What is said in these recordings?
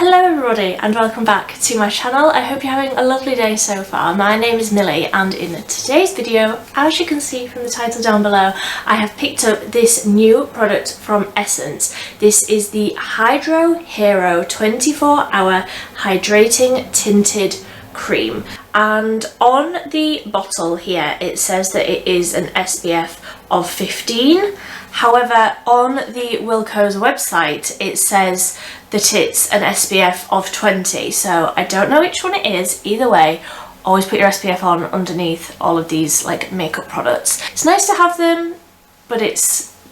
Hello everybody and welcome back to my channel. I hope you're having a lovely day so far. My name is Millie and in today's video, as you can see from the title down below, I have picked up this new product from Essence. This is the Hydro Hero 24-hour Hydrating Tinted Cream, and on the bottle here it says that it is an SPF of 15. However, on the Wilko's website it says that it's an SPF of 20, so I don't know which one it is. Either way, always put your SPF on underneath all of these like makeup products. It's nice to have them, but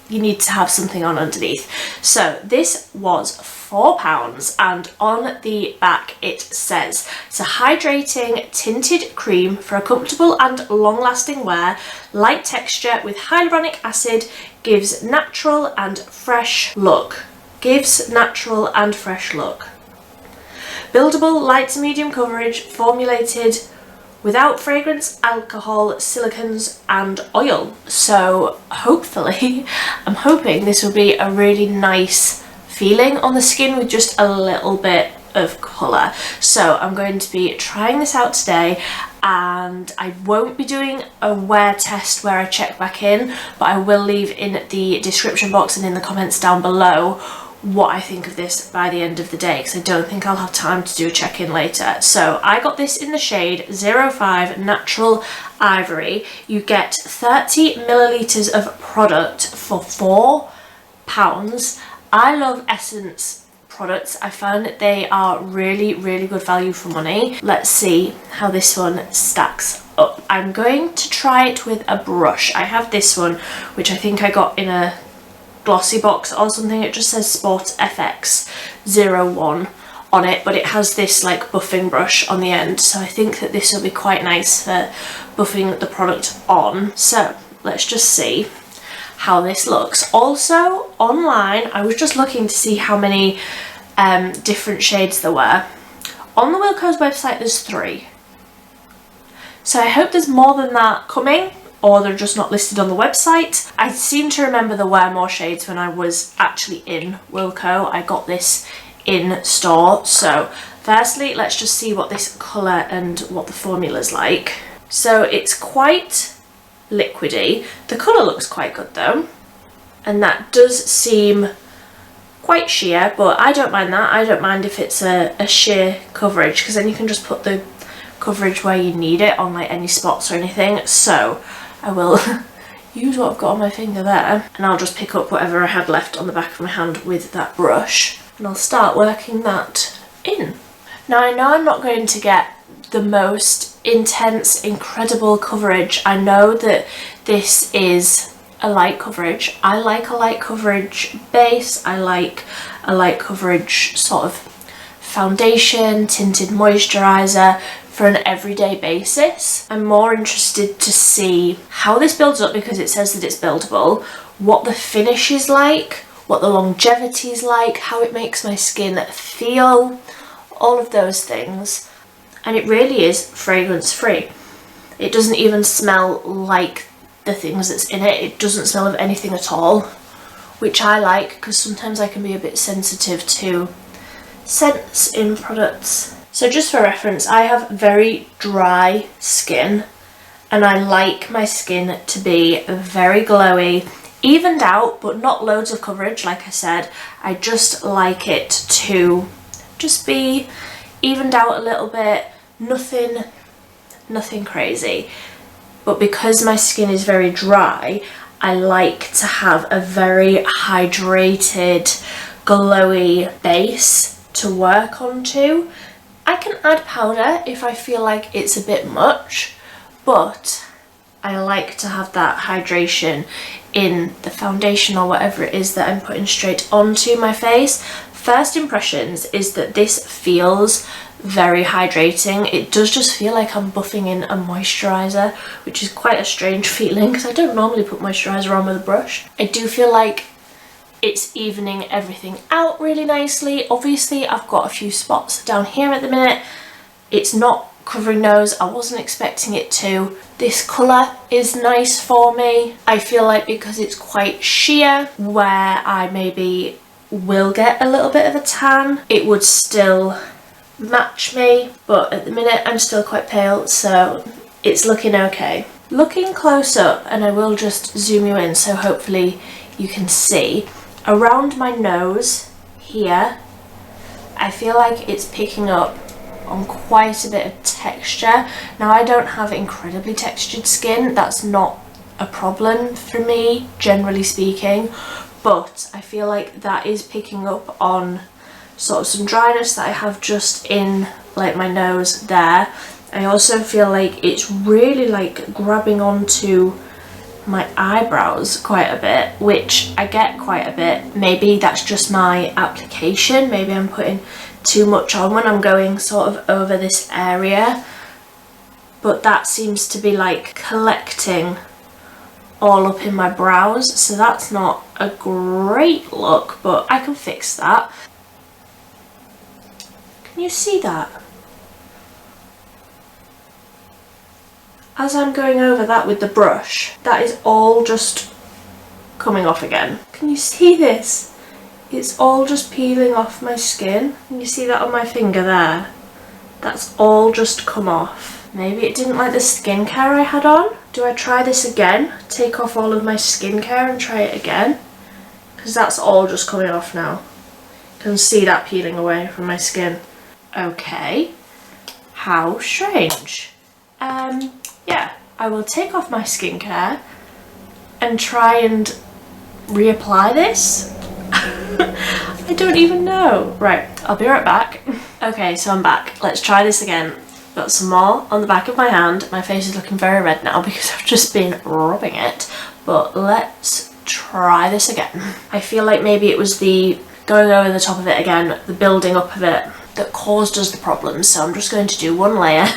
you need to have something on underneath. So this was £4, and on the back it says it's a hydrating tinted cream for a comfortable and long-lasting wear. Light texture with hyaluronic acid, gives natural and fresh look. Buildable, light to medium coverage, formulated without fragrance, alcohol, silicones and oil. So hopefully, I'm hoping this will be a really nice feeling on the skin with just a little bit of colour. So I'm going to be trying this out today, and I won't be doing a wear test where I check back in, but I will leave in the description box and in the comments down below what I think of this by the end of the day, because I don't think I'll have time to do a check-in later. So I got this in the shade 05 Natural Ivory. You get 30 millilitres of product for £4. I love Essence products. I found that they are really good value for money. Let's see how this one stacks up. I'm going to try it with a brush. I have this one, which I think I got in a glossy box or something. It just says Sport FX 01 on it, but it has this like buffing brush on the end, so I think that this will be quite nice for buffing the product on. So let's just see how this looks. Also online I was just looking to see how many different shades there were. On the Wilko's website there's 3, so I hope there's more than that coming, or they're just not listed on the website. I seem to remember there were more shades when I was actually in Wilko. I got this in store. So firstly, let's just see what this colour and what the formula's like. So it's quite liquidy. The colour looks quite good though, and that does seem quite sheer, but I don't mind that. I don't mind if it's a sheer coverage, because then you can just put the coverage where you need it on like any spots or anything. So I will use what I've got on my finger there, and I'll just pick up whatever I had left on the back of my hand with that brush, and I'll start working that in. Now I know I'm not going to get the most intense, incredible coverage. I know that this is a light coverage. I like a light coverage base. I like a light coverage sort of foundation, tinted moisturiser for an everyday basis. I'm more interested to see how this builds up, because it says that it's buildable, what the finish is like, what the longevity is like, how it makes my skin feel, all of those things. And it really is fragrance free. It doesn't even smell like the things that's in it. It doesn't smell of anything at all, which I like, because sometimes I can be a bit sensitive to scents in products. So just for reference, I have very dry skin, and I like my skin to be very glowy, evened out, but not loads of coverage. Like I said, I just like it to just be evened out a little bit, nothing crazy. But because my skin is very dry, I like to have a very hydrated, glowy base to work onto. I can add powder if I feel like it's a bit much, but I like to have that hydration in the foundation or whatever it is that I'm putting straight onto my face. First impressions is that this feels very hydrating. It does just feel like I'm buffing in a moisturiser, which is quite a strange feeling because I don't normally put moisturiser on with a brush. I do feel like it's evening everything out really nicely. Obviously I've got a few spots down here at the minute. It's not covering those. I wasn't expecting it to. This colour is nice for me. I feel like because it's quite sheer, where I maybe will get a little bit of a tan, it would still match me, but at the minute I'm still quite pale, so it's looking okay. Looking close up, and I will just zoom you in so hopefully you can see, around my nose here, I feel like it's picking up on quite a bit of texture. Now, I don't have incredibly textured skin, that's not a problem for me, generally speaking, but I feel like that is picking up on sort of some dryness that I have just in like my nose there. I also feel like it's really like grabbing onto my eyebrows quite a bit, which I get quite a bit. Maybe that's just my application, maybe I'm putting too much on when I'm going sort of over this area, but that seems to be like collecting all up in my brows, so that's not a great look, but I can fix that. Can you see that? As I'm going over that with the brush, that is all just coming off again. Can you see this? It's all just peeling off my skin. Can you see that on my finger there? That's all just come off. Maybe it didn't like the skincare I had on. Do I try this again? Take off all of my skincare and try it again? Because that's all just coming off now. You can see that peeling away from my skin. Okay, how strange. Yeah, I will take off my skincare and try and reapply this. I don't even know. Right, I'll be right back. Okay, so I'm back. Let's try this again. Got some more on the back of my hand. My face is looking very red now because I've just been rubbing it. But let's try this again. I feel like maybe it was the going over the top of it again, the building up of it, that caused us the problem. So I'm just going to do one layer.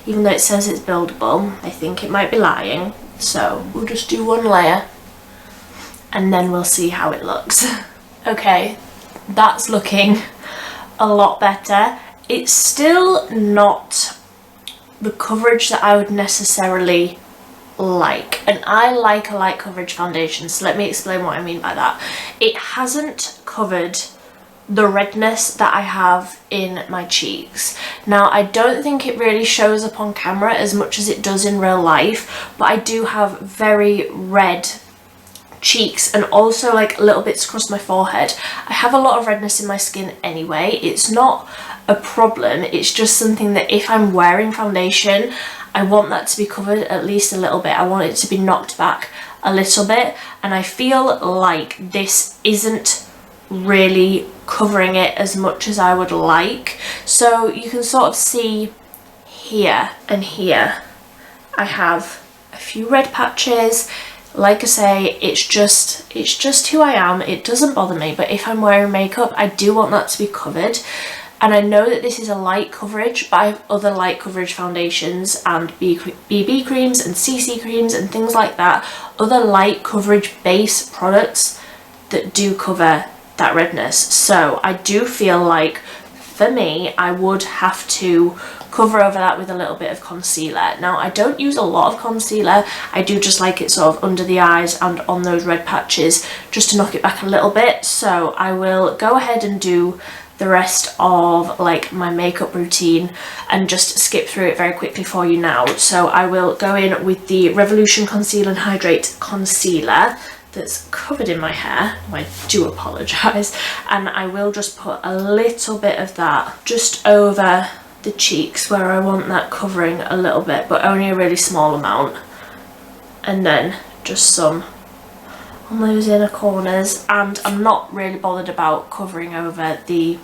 Even though it says it's buildable, I think it might be lying. So we'll just do one layer and then we'll see how it looks. Okay, that's looking a lot better. It's still not the coverage that I would necessarily like, and I like a light coverage foundation, so let me explain what I mean by that. It hasn't covered the redness that I have in my cheeks. Now, I don't think it really shows up on camera as much as it does in real life, but I do have very red cheeks and also like little bits across my forehead. I have a lot of redness in my skin anyway. It's not a problem, it's just something that if I'm wearing foundation, I want that to be covered at least a little bit. I want it to be knocked back a little bit, and I feel like this isn't really covering it as much as I would like. So you can sort of see here and here I have a few red patches. Like I say, it's just who I am. It doesn't bother me, but if I'm wearing makeup, I do want that to be covered. And I know that this is a light coverage, but I have other light coverage foundations and BB creams and CC creams and things like that, other light coverage base products that do cover that redness. So I do feel like, for me, I would have to cover over that with a little bit of concealer. Now, I don't use a lot of concealer. I do just like it sort of under the eyes and on those red patches, just to knock it back a little bit. So I will go ahead and do the rest of like my makeup routine and just skip through it very quickly for you now. So I will go in with the Revolution Conceal and Hydrate Concealer that's covered in my hair. I do apologise. And I will just put a little bit of that just over the cheeks where I want that covering a little bit, but only a really small amount. And then just some on those inner corners, and I'm not really bothered about covering over the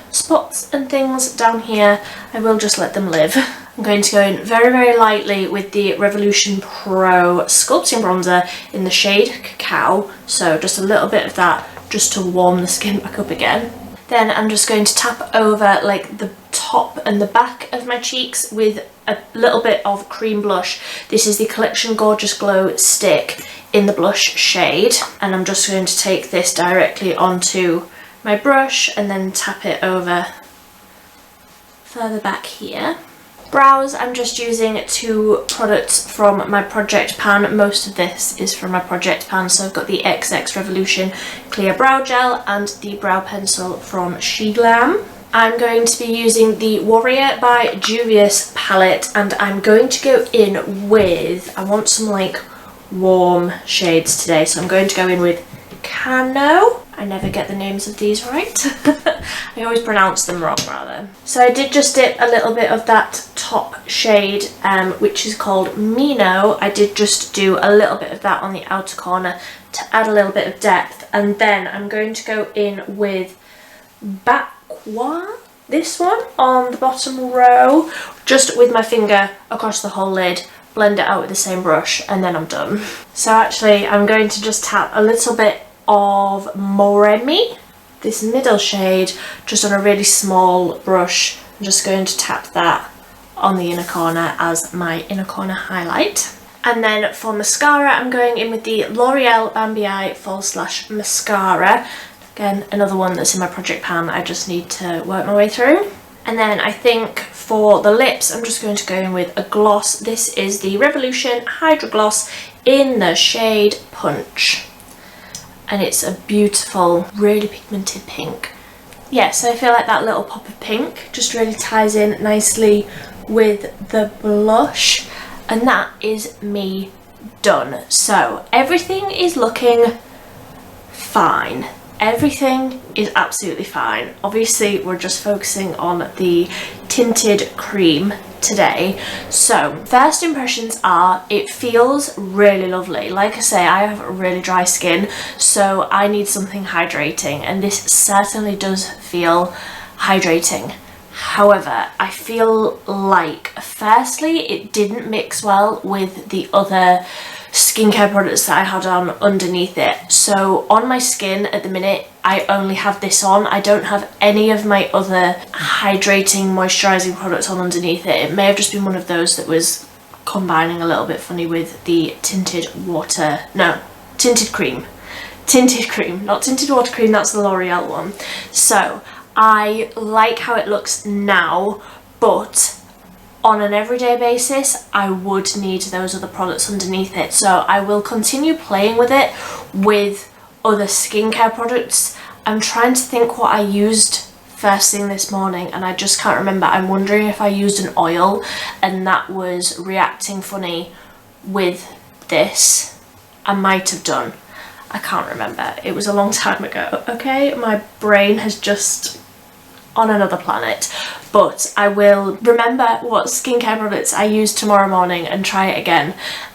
spots and things down here. I will just let them live. I'm going to go in very, very lightly with the Revolution Pro Sculpting Bronzer in the shade Cacao, so just a little bit of that just to warm the skin back up again. Then I'm just going to tap over like the top and the back of my cheeks with a little bit of cream blush. This is the Collection Gorgeous Glow Stick in the blush shade, and I'm just going to take this directly onto my brush and then tap it over further back here. Brows, I'm just using 2 products from my project pan. Most of this is from my project pan, so I've got the XX Revolution Clear Brow Gel and the brow pencil from She Glam. I'm going to be using the Warrior by Juvia's palette, and I'm going to go in with, I want some like warm shades today, so I'm going to go in with Cano. I never get the names of these right. I always pronounce them wrong rather. So I did just dip a little bit of that top shade, which is called Mino. I did just do a little bit of that on the outer corner to add a little bit of depth, and then I'm going to go in with Bakwa, this one on the bottom row, just with my finger across the whole lid, blend it out with the same brush, and then I'm done. So actually I'm going to just tap a little bit of Moremi, this middle shade, just on a really small brush. I'm just going to tap that on the inner corner as my inner corner highlight. And then for mascara, I'm going in with the L'Oreal Bambi Eye False Lash Mascara. Again, another one that's in my project pan, I just need to work my way through. And then I think for the lips, I'm just going to go in with a gloss. This is the Revolution Hydra Gloss in the shade Punch. And it's a beautiful, really pigmented pink. Yeah, so I feel like that little pop of pink just really ties in nicely with the blush. And that is me done. So everything is looking fine. Everything is absolutely fine. Obviously, we're just focusing on the tinted cream today. So first impressions are, it feels really lovely. Like I say, I have really dry skin, so I need something hydrating, and this certainly does feel hydrating. However, I feel like firstly it didn't mix well with the other skincare products that I had on underneath it. So on my skin at the minute, I only have this on. I don't have any of my other hydrating moisturizing products on underneath it. It may have just been one of those that was combining a little bit funny with the tinted cream. Tinted cream, not tinted water cream, that's the L'Oreal one. So I like how it looks now, but on an everyday basis, I would need those other products underneath it. So I will continue playing with it with other skincare products. I'm trying to think what I used first thing this morning, and I just can't remember. I'm wondering if I used an oil and that was reacting funny with this. I might have done. I can't remember. It was a long time ago, okay? My brain has just on another planet. But I will remember what skincare products I use tomorrow morning and try it again,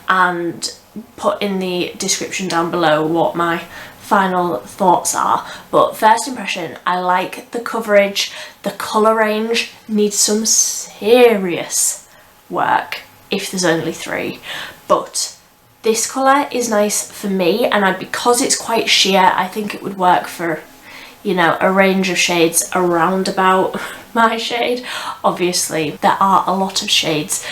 and put in the description down below what my final thoughts are. But first impression, I like the coverage. The colour range needs some serious work if there's only 3, but this colour is nice for me, and because it's quite sheer, I think it would work for, you know, a range of shades around about my shade. Obviously there are a lot of shades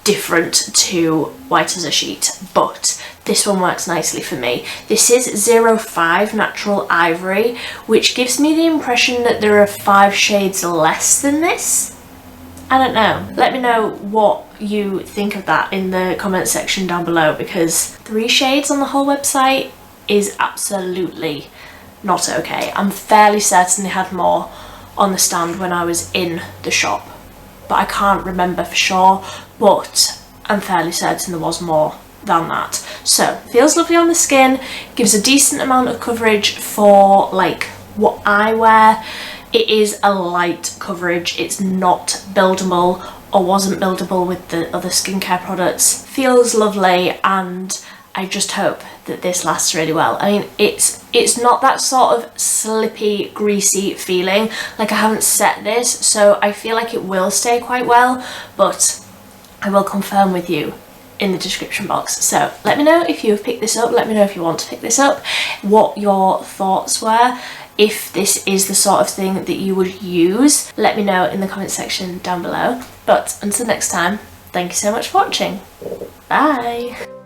different to White as a Sheet, but this one works nicely for me. This is 05 Natural Ivory, which gives me the impression that there are 5 shades less than this. I don't know. Let me know what you think of that in the comment section down below, because 3 shades on the whole website is absolutely not okay. I'm fairly certain they had more on the stand when I was in the shop, but I can't remember for sure, but I'm fairly certain there was more than that. So feels lovely on the skin, gives a decent amount of coverage for like what I wear. It is a light coverage, it's not buildable or wasn't buildable with the other skincare products. Feels lovely, and I just hope that this lasts really well. I mean, it's not that sort of slippy, greasy feeling. Like, I haven't set this, so I feel like it will stay quite well, but I will confirm with you in the description box. So let me know if you've picked this up, let me know if you want to pick this up, what your thoughts were, if this is the sort of thing that you would use. Let me know in the comment section down below. But until next time, thank you so much for watching. Bye!